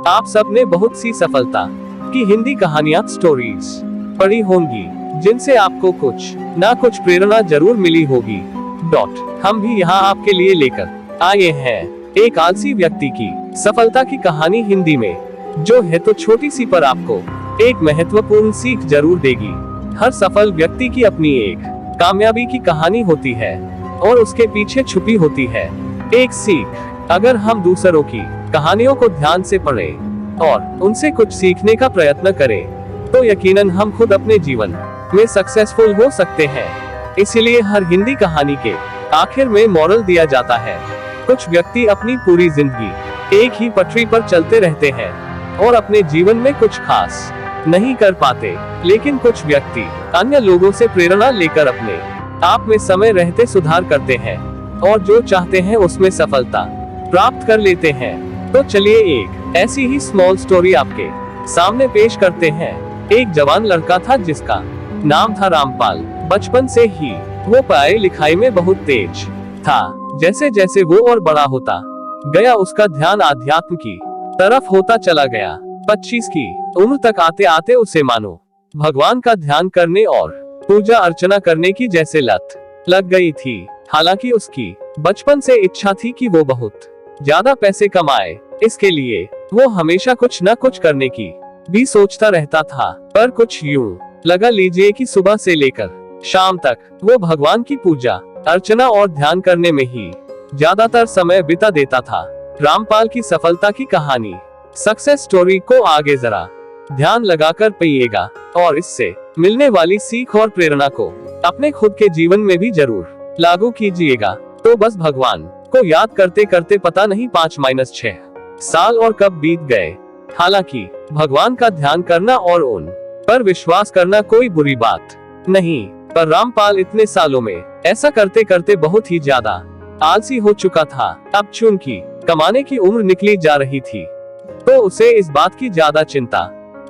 आप सबने बहुत सी सफलता की हिंदी कहानियां स्टोरीज पढ़ी होंगी, जिनसे आपको कुछ ना कुछ प्रेरणा जरूर मिली होगी। हम भी यहाँ आपके लिए लेकर आए हैं एक आलसी व्यक्ति की सफलता की कहानी हिंदी में, जो है तो छोटी सी पर आपको एक महत्वपूर्ण सीख जरूर देगी। हर सफल व्यक्ति की अपनी एक कामयाबी की कहानी होती है और उसके पीछे छुपी होती है एक सीख। अगर हम दूसरों की कहानियों को ध्यान से पढ़ें और उनसे कुछ सीखने का प्रयत्न करें, तो यकीनन हम खुद अपने जीवन में सक्सेसफुल हो सकते हैं। इसलिए हर हिंदी कहानी के आखिर में मॉरल दिया जाता है। कुछ व्यक्ति अपनी पूरी जिंदगी एक ही पटरी पर चलते रहते हैं और अपने जीवन में कुछ खास नहीं कर पाते, लेकिन कुछ व्यक्ति अन्य लोगों से प्रेरणा लेकर अपने आप में समय रहते सुधार करते हैं और जो चाहते हैं उसमें सफलता प्राप्त कर लेते हैं। तो चलिए एक ऐसी ही स्मॉल स्टोरी आपके सामने पेश करते हैं। एक जवान लड़का था जिसका नाम था रामपाल। बचपन से ही वो पढ़ाई लिखाई में बहुत तेज था। जैसे जैसे वो और बड़ा होता गया, उसका ध्यान आध्यात्म की तरफ होता चला गया। 25 की उम्र तक आते आते उसे मानो भगवान का ध्यान करने और पूजा अर्चना करने की जैसे लत लग गई थी। हालांकि उसकी बचपन से इच्छा थी कि वो बहुत ज्यादा पैसे कमाए। इसके लिए वो हमेशा कुछ न कुछ करने की भी सोचता रहता था। पर कुछ यूं लगा लीजिए कि सुबह से लेकर शाम तक वो भगवान की पूजा अर्चना और ध्यान करने में ही ज्यादातर समय बिता देता था। रामपाल की सफलता की कहानी, सक्सेस स्टोरी को आगे जरा ध्यान लगाकर पढ़िएगा और इससे मिलने वाली सीख और प्रेरणा को अपने खुद के जीवन में भी जरूर लागू कीजिएगा। तो बस भगवान को याद करते करते पता नहीं 5-6 साल और कब बीत गए। हालांकि भगवान का ध्यान करना और उन पर विश्वास करना कोई बुरी बात नहीं, पर रामपाल इतने सालों में ऐसा करते करते बहुत ही ज्यादा आलसी हो चुका था। अब चूंकि कमाने की उम्र निकली जा रही थी, तो उसे इस बात की ज्यादा चिंता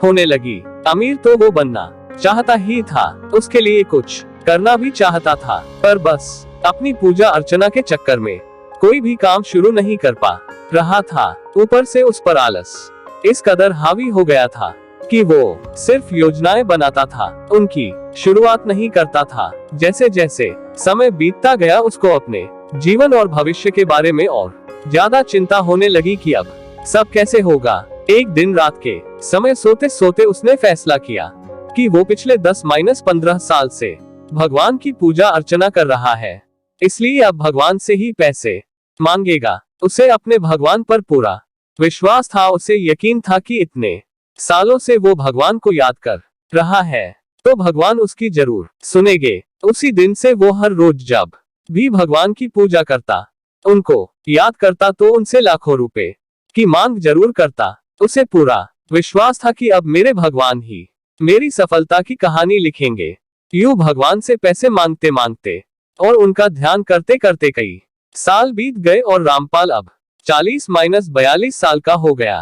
होने लगी। अमीर तो वो बनना चाहता ही था, उसके लिए कुछ करना भी चाहता था, पर बस अपनी पूजा अर्चना के चक्कर में कोई भी काम शुरू नहीं कर पा रहा था। ऊपर से उस पर आलस इस कदर हावी हो गया था कि वो सिर्फ योजनाएं बनाता था, उनकी शुरुआत नहीं करता था। जैसे जैसे समय बीतता गया, उसको अपने जीवन और भविष्य के बारे में और ज्यादा चिंता होने लगी कि अब सब कैसे होगा। एक दिन रात के समय सोते सोते उसने फैसला किया कि वो पिछले 10-15 साल से भगवान की पूजा अर्चना कर रहा है, इसलिए अब भगवान से ही पैसे मांगेगा। उसे अपने भगवान पर पूरा विश्वास था। उसे यकीन था कि इतने सालों से वो भगवान को याद कर रहा है, तो भगवान उसकी जरूर सुनेंगे। उसी दिन से वो हर रोज जब भी भगवान की पूजा करता, उनको याद करता, तो उनसे लाखों रुपए की मांग जरूर करता। उसे पूरा विश्वास था कि अब मेरे भगवान ही मेरी सफलता की कहानी लिखेंगे। यूं भगवान से पैसे मांगते मांगते और उनका ध्यान करते करते कई साल बीत गए और रामपाल अब 40-42 साल का हो गया।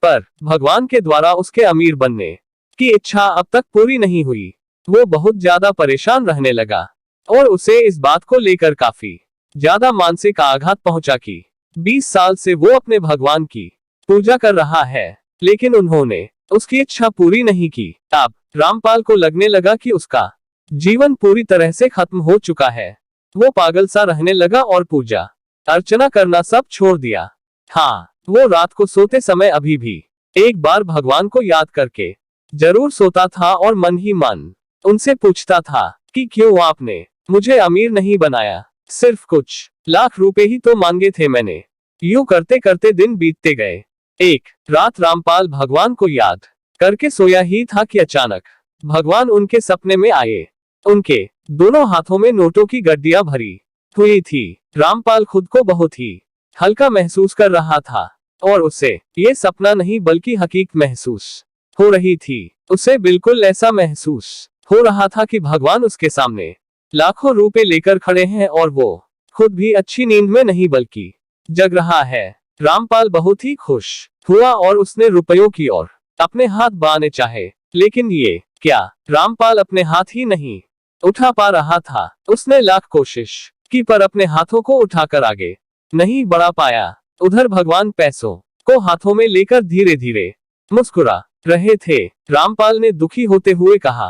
पर भगवान के द्वारा उसके अमीर बनने की इच्छा अब तक पूरी नहीं हुई। वो बहुत ज्यादा परेशान रहने लगा और उसे इस बात को लेकर काफी ज्यादा मानसिक आघात पहुंचा कि 20 साल से वो अपने भगवान की पूजा कर रहा है, लेकिन उन्होंने उसकी इच्छा पूरी नहीं की। अब रामपाल को लगने लगा कि उसका जीवन पूरी तरह से खत्म हो चुका है। वो पागल सा रहने लगा और पूजा अर्चना करना सब छोड़ दिया। हाँ, वो रात को सोते समय अभी भी एक बार भगवान को याद करके जरूर सोता था और मन ही मन उनसे पूछता था कि क्यों आपने मुझे अमीर नहीं बनाया, सिर्फ कुछ लाख रुपए ही तो मांगे थे मैंने। यूं करते करते दिन बीतते गए। एक रात रामपाल भगवान को याद करके सोया ही था कि अचानक भगवान उनके सपने में आए। उनके दोनों हाथों में नोटों की गड्डियां भरी हुई थी। रामपाल खुद को बहुत ही हल्का महसूस कर रहा था और उसे ये सपना नहीं बल्कि हकीकत महसूस हो रही थी। उसे बिल्कुल ऐसा महसूस हो रहा था कि भगवान उसके सामने लाखों रुपए लेकर खड़े हैं और वो खुद भी अच्छी नींद में नहीं बल्कि जग रहा है। रामपाल बहुत ही खुश हुआ और उसने रुपयों की ओर अपने हाथ बढ़ाने चाहे, लेकिन ये क्या, रामपाल अपने हाथ ही नहीं उठा पा रहा था। उसने लाख कोशिश की पर अपने हाथों को उठाकर आगे नहीं बढ़ा पाया। उधर भगवान पैसों को हाथों में लेकर धीरे धीरे मुस्कुरा रहे थे। रामपाल ने दुखी होते हुए कहा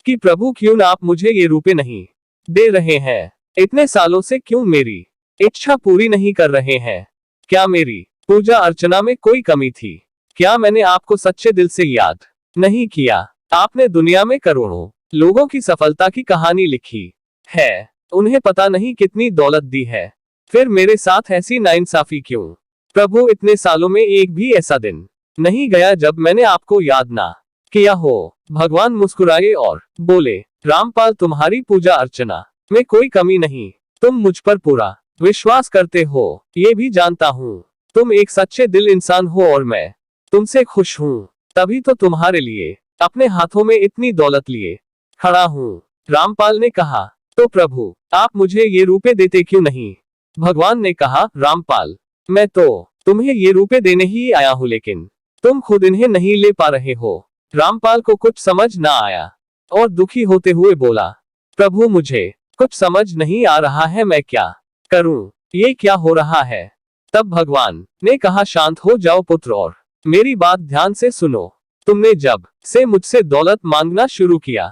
कि प्रभु क्यों आप मुझे ये रुपए नहीं दे रहे हैं? इतने सालों से क्यों मेरी इच्छा पूरी नहीं कर रहे हैं? क्या मेरी पूजा अर्चना में कोई कमी थी? क्या मैंने आपको सच्चे दिल से याद नहीं किया? आपने दुनिया में करोड़ों लोगों की सफलता की कहानी लिखी है, उन्हें पता नहीं कितनी दौलत दी है, फिर मेरे साथ ऐसी नाइंसाफी क्यों? प्रभु इतने सालों में एक भी ऐसा दिन नहीं गया जब मैंने आपको याद ना किया हो। भगवान मुस्कुराए और बोले, रामपाल तुम्हारी पूजा अर्चना में कोई कमी नहीं, तुम मुझ पर पूरा विश्वास करते हो, ये भी जानता हूँ। तुम एक सच्चे दिल इंसान हो और मैं तुमसे खुश हूँ, तभी तो तुम्हारे लिए अपने हाथों में इतनी दौलत लिए खड़ा हूँ। रामपाल ने कहा, तो प्रभु आप मुझे ये रुपए देते क्यों नहीं? भगवान ने कहा, रामपाल मैं तो तुम्हें ये रुपए देने ही आया हूँ, लेकिन तुम खुद इन्हें नहीं ले पा रहे हो। रामपाल को कुछ समझ ना आया और दुखी होते हुए बोला, प्रभु मुझे कुछ समझ नहीं आ रहा है, मैं क्या करूं? ये क्या हो रहा है? तब भगवान ने कहा, शांत हो जाओ पुत्र और मेरी बात ध्यान से सुनो। तुमने जब से मुझसे दौलत मांगना शुरू किया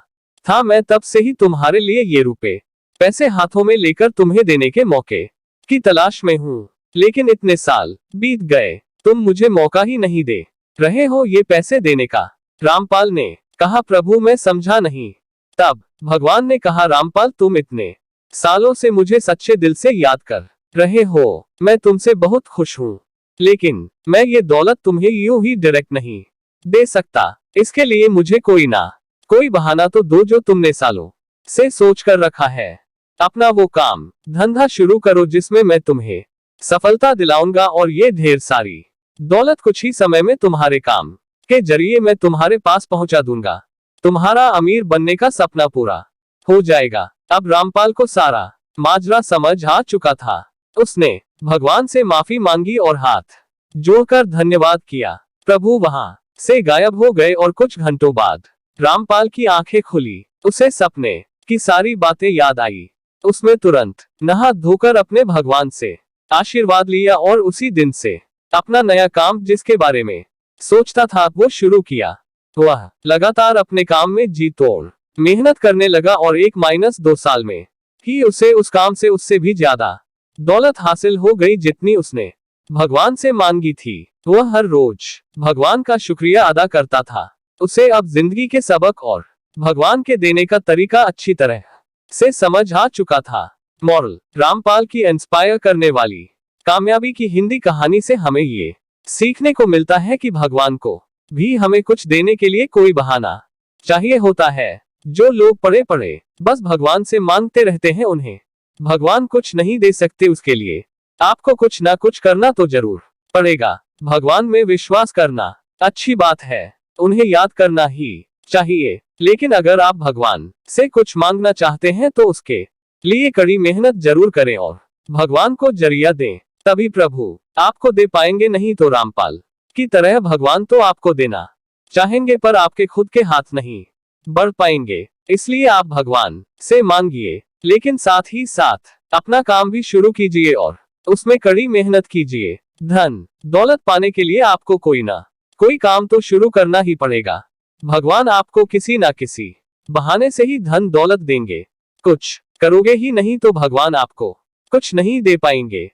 था, मैं तब से ही तुम्हारे लिए ये रुपए पैसे हाथों में लेकर तुम्हें देने के मौके की तलाश में हूँ, लेकिन इतने साल बीत गए, तुम मुझे मौका ही नहीं दे रहे हो ये पैसे देने का। रामपाल ने कहा, प्रभु मैं समझा नहीं। तब भगवान ने कहा, रामपाल तुम इतने सालों से मुझे सच्चे दिल से याद कर रहे हो, मैं तुमसे बहुत खुश हूँ, लेकिन मैं ये दौलत तुम्हें यूं ही डायरेक्ट नहीं दे सकता। इसके लिए मुझे कोई बहाना तो दो जो तुमने सालों से सोच कर रखा है। अपना वो काम धंधा शुरू करो जिसमें मैं तुम्हें सफलता दिलाऊंगा, और ये ढेर सारी दौलत कुछ ही समय में तुम्हारे काम के जरिए मैं तुम्हारे पास पहुंचा दूंगा। तुम्हारा अमीर बनने का सपना पूरा हो जाएगा। अब रामपाल को सारा माजरा समझ आ चुका था। उसने भगवान से माफी मांगी और हाथ जोड़कर धन्यवाद किया। प्रभु वहां से गायब हो गए और कुछ घंटों बाद रामपाल की आंखें खुली। उसे सपने की सारी बातें याद आई। उसने तुरंत नहा धोकर अपने भगवान से आशीर्वाद लिया और उसी दिन से अपना नया काम जिसके बारे में सोचता था वो शुरू किया। वह लगातार अपने काम में जी तोड़ मेहनत करने लगा और 1-2 साल में ही उसे उस काम से उससे भी ज्यादा दौलत हासिल हो गई जितनी उसने भगवान से मांगी थी। वह हर रोज भगवान का शुक्रिया अदा करता था। उसे अब जिंदगी के सबक और भगवान के देने का तरीका अच्छी तरह से समझ आ चुका था। मॉरल, रामपाल की इंस्पायर करने वाली कामयाबी की हिंदी कहानी से हमें ये सीखने को मिलता है कि भगवान को भी हमें कुछ देने के लिए कोई बहाना चाहिए होता है। जो लोग पड़े पड़े बस भगवान से मांगते रहते हैं, उन्हें भगवान कुछ नहीं दे सकते। उसके लिए आपको कुछ ना कुछ करना तो जरूर पड़ेगा। भगवान में विश्वास करना अच्छी बात है, उन्हें याद करना ही चाहिए, लेकिन अगर आप भगवान से कुछ मांगना चाहते हैं तो उसके लिए कड़ी मेहनत जरूर करें और भगवान को जरिया दें, तभी प्रभु आपको दे पाएंगे। नहीं तो रामपाल की तरह भगवान तो आपको देना चाहेंगे पर आपके खुद के हाथ नहीं बढ़ पाएंगे। इसलिए आप भगवान से मांगिए, लेकिन साथ ही साथ अपना काम भी शुरू कीजिए और उसमें कड़ी मेहनत कीजिए। धन दौलत पाने के लिए आपको कोई ना कोई काम तो शुरू करना ही पड़ेगा। भगवान आपको किसी ना किसी बहाने से ही धन दौलत देंगे। कुछ करोगे ही नहीं तो भगवान आपको कुछ नहीं दे पाएंगे।